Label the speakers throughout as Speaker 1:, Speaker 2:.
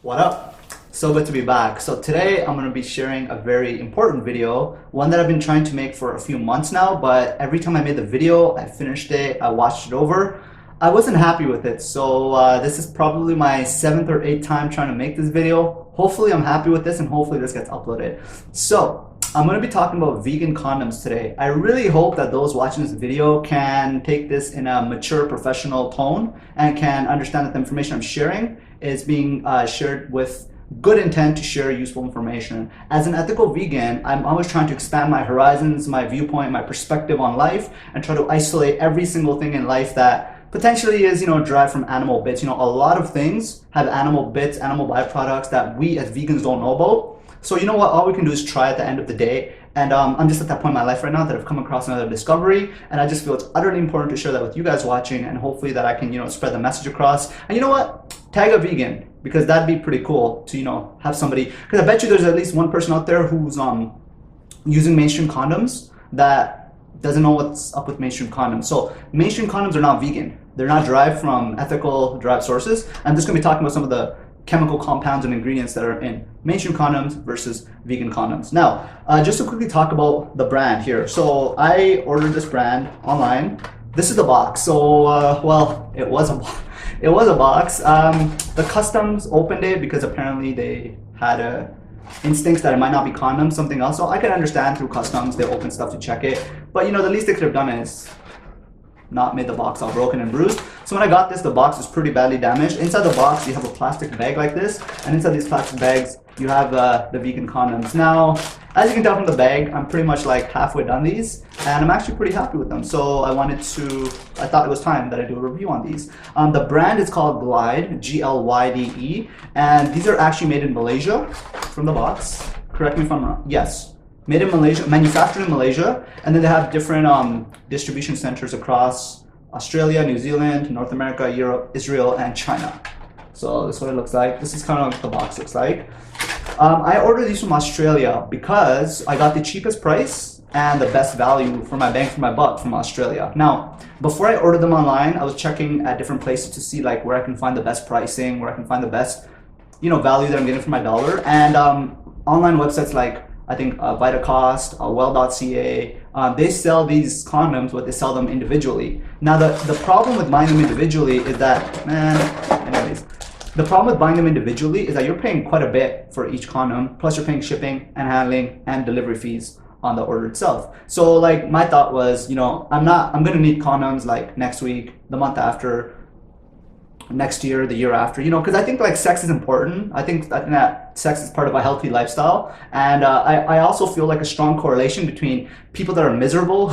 Speaker 1: What up? So good to be back. So today I'm going to be sharing a very important video, one that I've been trying to make for a few months now, but every time I made the video, I finished it, I watched it over, I wasn't happy with it. So this is probably my 7th or 8th time trying to make this video. Hopefully I'm happy with this and hopefully this gets uploaded. So I'm going to be talking about vegan condoms today. I really hope that those watching this video can take this in a mature professional tone and can understand that the information I'm sharing is being shared with good intent to share useful information. As an ethical vegan, I'm always trying to expand my horizons, my viewpoint, my perspective on life, and try to isolate every single thing in life that potentially is, derived from animal bits. A lot of things have animal bits, animal byproducts that we as vegans don't know about. So you know what, all we can do is try at the end of the day. And I'm just at that point in my life right now that I've come across another discovery, and I just feel it's utterly important to share that with you guys watching, and hopefully that I can, spread the message across. And you know what? Tag a vegan, because that'd be pretty cool to, have somebody, because I bet you there's at least one person out there who's using mainstream condoms that doesn't know what's up with mainstream condoms. So mainstream condoms are not vegan. They're not derived from ethical derived sources. I'm just gonna be talking about some of the chemical compounds and ingredients that are in mainstream condoms versus vegan condoms. Now, just to quickly talk about the brand here. So I ordered this brand online. This is the box. So, well, it was a box. The customs opened it because apparently they had instincts that it might not be condoms, something else. So I can understand through customs, they open stuff to check it. But the least they could have done is not made the box all broken and bruised. So when I got this, the box was pretty badly damaged. Inside the box, you have a plastic bag like this, and inside these plastic bags, you have the vegan condoms. Now, as you can tell from the bag, I'm pretty much like halfway done these, and I'm actually pretty happy with them. So I thought it was time that I do a review on these. The brand is called Glyde, Glyde, and these are actually made in Malaysia from the box. Correct me if I'm wrong. Yes. Made in Malaysia, manufactured in Malaysia, and then they have different distribution centers across Australia, New Zealand, North America, Europe, Israel, and China. So this is what it looks like. This is kind of what the box looks like. I ordered these from Australia because I got the cheapest price and the best value for my bang for my buck from Australia. Now, before I ordered them online, I was checking at different places to see like where I can find the best pricing, where I can find the best, value that I'm getting for my dollar. And online websites like I think Vitacost, well.ca, they sell these condoms, but they sell them individually. Now the problem with buying them individually is that, the problem with buying them individually is that you're paying quite a bit for each condom, plus you're paying shipping and handling and delivery fees on the order itself. So like my thought was, I'm gonna need condoms like next week, the month after, next year, the year after, because I think like sex is important. I think that sex is part of a healthy lifestyle. And I also feel like a strong correlation between people that are miserable,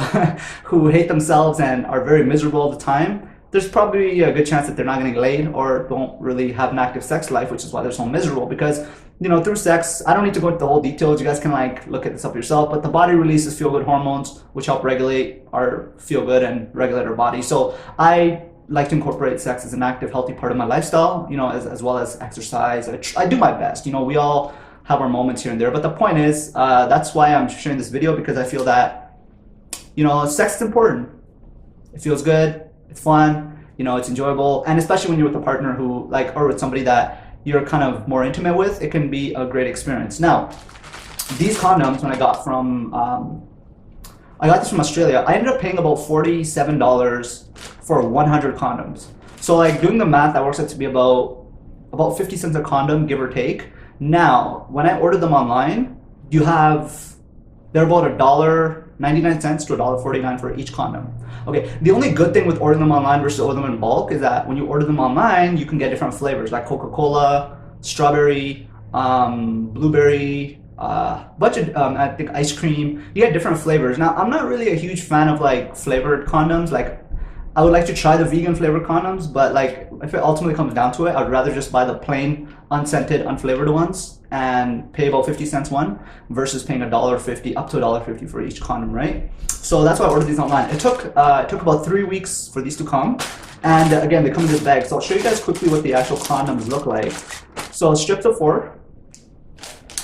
Speaker 1: who hate themselves and are very miserable all the time. There's probably a good chance that they're not getting laid or don't really have an active sex life, which is why they're so miserable. Because, through sex, I don't need to go into the whole details. You guys can like look at this up yourself, but the body releases feel-good hormones, which help regulate our feel-good and regulate our body. So I like to incorporate sex as an active, healthy part of my lifestyle, as well as exercise. I do my best. We all have our moments here and there. But the point is, that's why I'm sharing this video, because I feel that, sex is important. It feels good. It's fun. It's enjoyable. And especially when you're with a partner who, or with somebody that you're kind of more intimate with, it can be a great experience. Now, these condoms, when I got this from Australia, I ended up paying about $47 for 100 condoms. So like doing the math, that works out to be about 50 cents a condom, give or take. Now, when I ordered them online, they're about $1.99 to $1.49 for each condom. Okay, the only good thing with ordering them online versus ordering them in bulk is that when you order them online, you can get different flavors like Coca-Cola, strawberry, blueberry, bunch of I think ice cream. You get different flavors. Now I'm not really a huge fan of like flavored condoms. Like I would like to try the vegan flavored condoms, but like if it ultimately comes down to it, I'd rather just buy the plain unscented unflavored ones and pay about 50 cents one versus paying $1.50 up to $1.50 for each condom, right? So that's why I ordered these online. It took about 3 weeks for these to come, and again they come in this bag. So I'll show you guys quickly what the actual condoms look like. So strips of 4.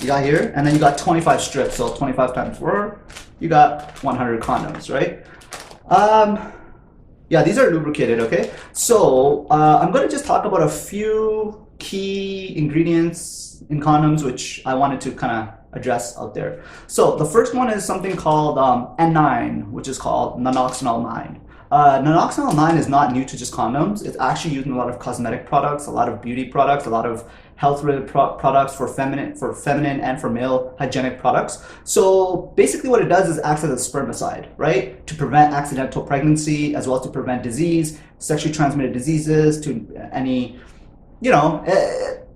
Speaker 1: You got here, and then you got 25 strips, so 25 times 4, you got 100 condoms, right? Yeah, these are lubricated, okay? So I'm gonna just talk about a few key ingredients in condoms, which I wanted to kind of address out there. So the first one is something called N9, which is called nonoxynol 9. Nonoxynol 9 is not new to just condoms. It's actually used in a lot of cosmetic products, a lot of beauty products, a lot of health-related products for feminine and for male hygienic products. So basically what it does is acts as a spermicide, right? To prevent accidental pregnancy, as well as to prevent disease, sexually transmitted diseases, to any, you know,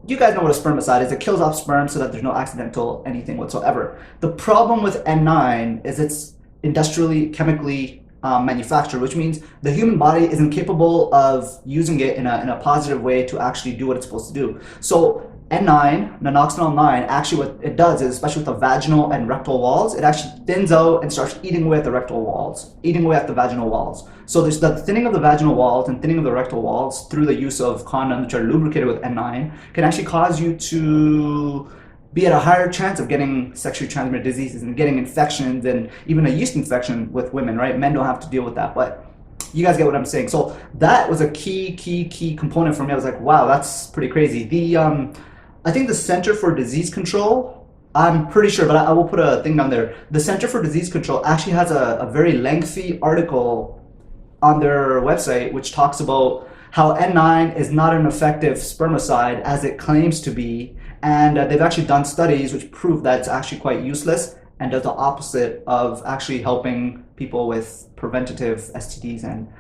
Speaker 1: you guys know what a spermicide is. It kills off sperm so that there's no accidental anything whatsoever. The problem with N9 is it's industrially, chemically manufactured, which means the human body isn't capable of using it in a positive way to actually do what it's supposed to do. So N9, nonoxynol 9, actually what it does is, especially with the vaginal and rectal walls, it actually thins out and starts eating away at the rectal walls, eating away at the vaginal walls. So there's the thinning of the vaginal walls and thinning of the rectal walls through the use of condoms, which are lubricated with N9, can actually cause you to be at a higher chance of getting sexually transmitted diseases and getting infections and even a yeast infection with women, right? Men don't have to deal with that, but you guys get what I'm saying. So that was a key component for me. I was like, wow, that's pretty crazy. I think the Center for Disease Control, I'm pretty sure, but I will put a thing down there. The Center for Disease Control actually has a very lengthy article on their website which talks about how N9 is not an effective spermicide as it claims to be, and they've actually done studies which prove that it's actually quite useless and does the opposite of actually helping people with preventative STDs and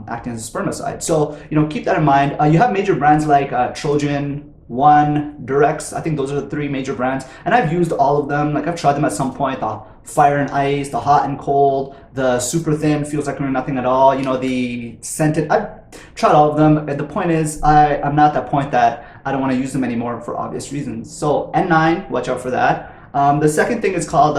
Speaker 1: acting as a spermicide. So, you know, keep that in mind. You have major brands like Trojan, One, Durex. I think those are the three major brands, and I've used all of them. Like, I've tried them at some point. The Fire and Ice, the Hot and Cold, the Super Thin, feels like nothing at all. You know, the Scented. I've tried all of them. And the point is, I'm not at that point that I don't want to use them anymore for obvious reasons. So N9, watch out for that. The second thing is called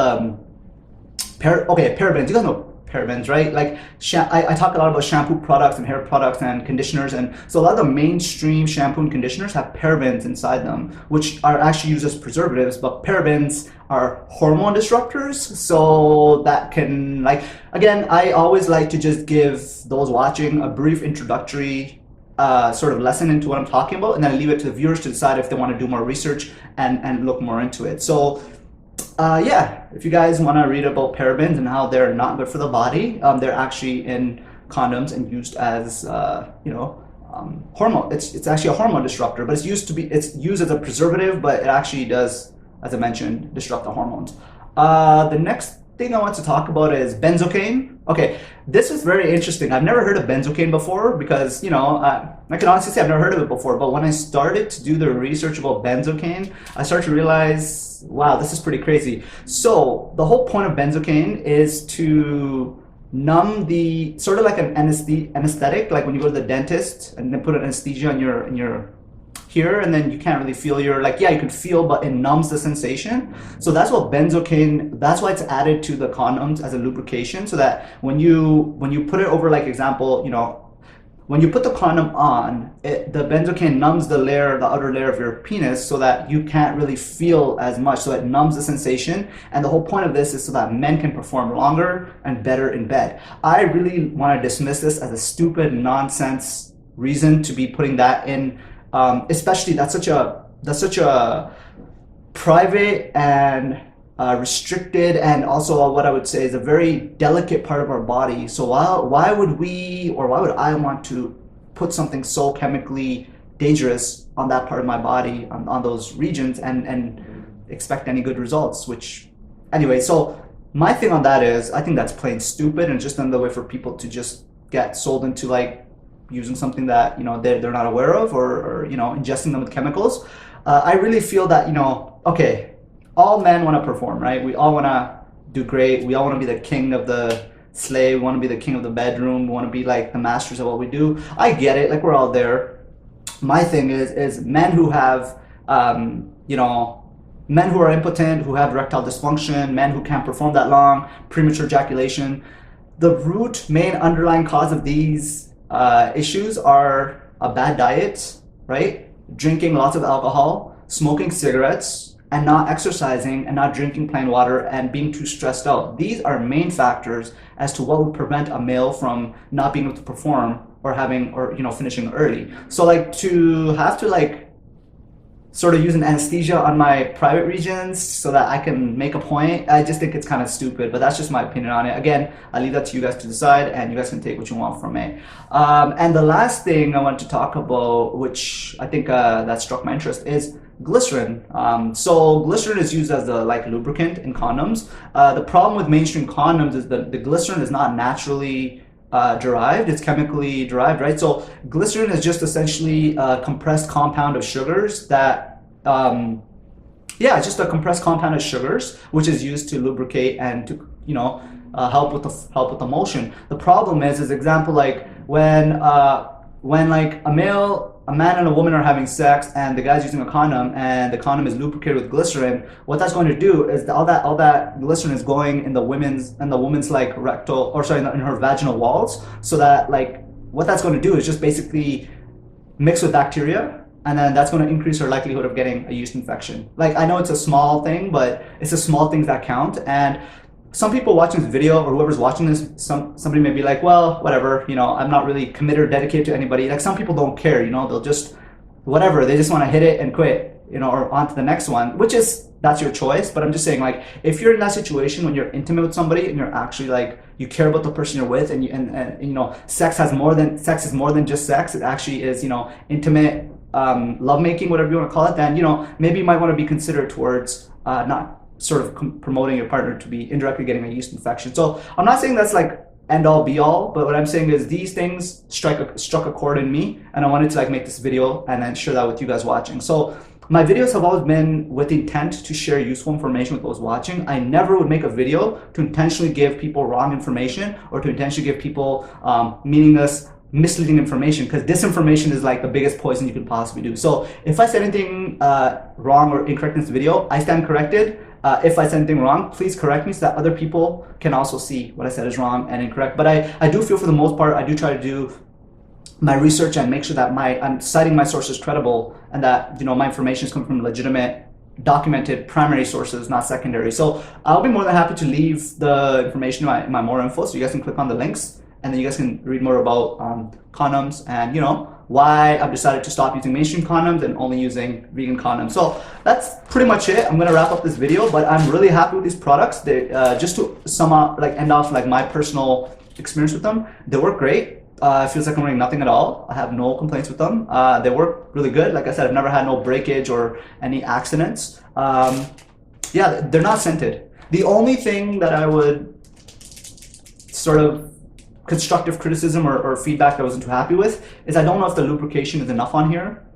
Speaker 1: parabens. You guys know parabens, right? Like, I talk a lot about shampoo products and hair products and conditioners, and so a lot of the mainstream shampoo and conditioners have parabens inside them, which are actually used as preservatives, but parabens are hormone disruptors, so that can, like, again, I always like to just give those watching a brief introductory sort of lesson into what I'm talking about, and then I leave it to the viewers to decide if they want to do more research and look more into it. So yeah, if you guys want to read about parabens and how they're not good for the body, they're actually in condoms and used as hormone. It's actually a hormone disruptor, but it's used as a preservative, but it actually does, as I mentioned, disrupt the hormones. The next thing I want to talk about is benzocaine. Okay, this is very interesting. I've never heard of benzocaine before because, you know, I can honestly say I've never heard of it before, but when I started to do the research about benzocaine, I started to realize, wow, this is pretty crazy. So the whole point of benzocaine is to numb the, sort of like an anesthetic, like when you go to the dentist and they put an anesthesia in your here, and then you can't really feel your, like, yeah, you can feel, but it numbs the sensation. So that's what benzocaine, that's why it's added to the condoms as a lubrication, so that when you put it over, like, example, you know, when you put the condom on, the benzocaine numbs the outer layer of your penis, so that you can't really feel as much. So it numbs the sensation, and the whole point of this is so that men can perform longer and better in bed. I really want to dismiss this as a stupid nonsense reason to be putting that in. Especially that's such a private and restricted, and also what I would say is a very delicate part of our body. So why would I want to put something so chemically dangerous on that part of my body, on those regions, and expect any good results? Which, anyway, so my thing on that is, I think that's plain stupid and just another way for people to just get sold into, like, using something that, you know, they're not aware of, or you know, ingesting them with chemicals. I really feel that, you know, okay, all men want to perform, right? We all want to do great. We all want to be the king of the slave. We want to be the king of the bedroom. We want to be like the masters of what we do. I get it. Like, we're all there. My thing is men who have, you know, men who are impotent, who have erectile dysfunction, men who can't perform that long, premature ejaculation. The main underlying cause of these issues are a bad diet, right? Drinking lots of alcohol, smoking cigarettes, and not exercising, and not drinking plain water, and being too stressed out. These are main factors as to what would prevent a male from not being able to perform or you know, finishing early. So, like, to have to, like, sort of using anesthesia on my private regions so that I can make a point. I just think it's kind of stupid, but that's just my opinion on it. Again, I leave that to you guys to decide, and you guys can take what you want from it. And the last thing I want to talk about, which I think that struck my interest, is glycerin. So glycerin is used as a like lubricant in condoms. The problem with mainstream condoms is that the glycerin is not naturally derived, it's chemically derived, right? So glycerin is just essentially a compressed compound of sugars that, yeah, it's just a compressed compound of sugars, which is used to lubricate and to, help with the motion. The problem is example, like when like a man and a woman are having sex and the guy's using a condom and the condom is lubricated with glycerin, what that's going to do is all that glycerin is going in the woman's like rectal, or sorry, in her vaginal walls, so that like what that's going to do is just basically mix with bacteria, and then that's going to increase her likelihood of getting a yeast infection. Like, I know it's a small thing, but it's the small things that count. And some people watching this video, or whoever's watching this, somebody may be like, well, whatever, I'm not really committed or dedicated to anybody. Like, some people don't care, they'll just, whatever, they just want to hit it and quit, or on to the next one, that's your choice. But I'm just saying, like, if you're in that situation when you're intimate with somebody and you're actually like, you care about the person you're with, and sex is more than just sex. It actually is, intimate, lovemaking, whatever you want to call it, then, maybe you might want to be considerate towards not sort of promoting your partner to be indirectly getting a yeast infection. So I'm not saying that's like end all be all, but what I'm saying is these things struck a chord in me, and I wanted to like make this video and then share that with you guys watching. So my videos have always been with intent to share useful information with those watching. I never would make a video to intentionally give people wrong information or to intentionally give people meaningless, misleading information, because disinformation is like the biggest poison you could possibly do. So if I said anything wrong or incorrect in this video, I stand corrected. If I said anything wrong, please correct me so that other people can also see what I said is wrong and incorrect. But I do feel, for the most part, I do try to do my research and make sure that I'm citing my sources credible, and that my information is coming from legitimate, documented primary sources, not secondary. So I'll be more than happy to leave the information in my more info, so you guys can click on the links, and then you guys can read more about condoms and why I've decided to stop using mainstream condoms and only using vegan condoms. So that's pretty much it. I'm gonna wrap up this video, but I'm really happy with these products. They just to sum up, like end off like my personal experience with them, they work great. It feels like I'm wearing nothing at all. I have no complaints with them. They work really good. Like I said, I've never had no breakage or any accidents. Yeah, they're not scented. The only thing that I would sort of constructive criticism or feedback that I wasn't too happy with is I don't know if the lubrication is enough on here,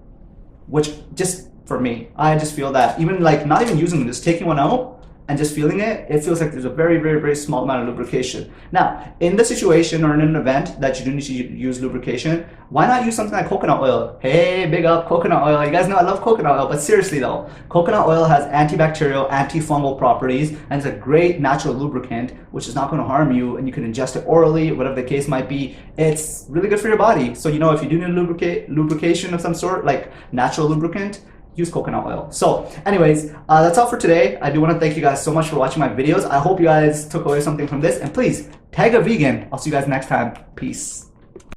Speaker 1: which just for me, I just feel that even like not even using them, just taking one out and just feeling it, it feels like there's a very, very, very small amount of lubrication. Now, in the situation or in an event that you do need to use lubrication, why not use something like coconut oil? Hey, big up coconut oil. You guys know I love coconut oil, but seriously though, coconut oil has antibacterial, antifungal properties, and it's a great natural lubricant, which is not going to harm you, and you can ingest it orally, whatever the case might be. It's really good for your body. So, if you do need lubrication of some sort, like natural lubricant, use coconut oil. So anyways, that's all for today. I do want to thank you guys so much for watching my videos. I hope you guys took away something from this, and please tag a vegan. I'll see you guys next time. Peace.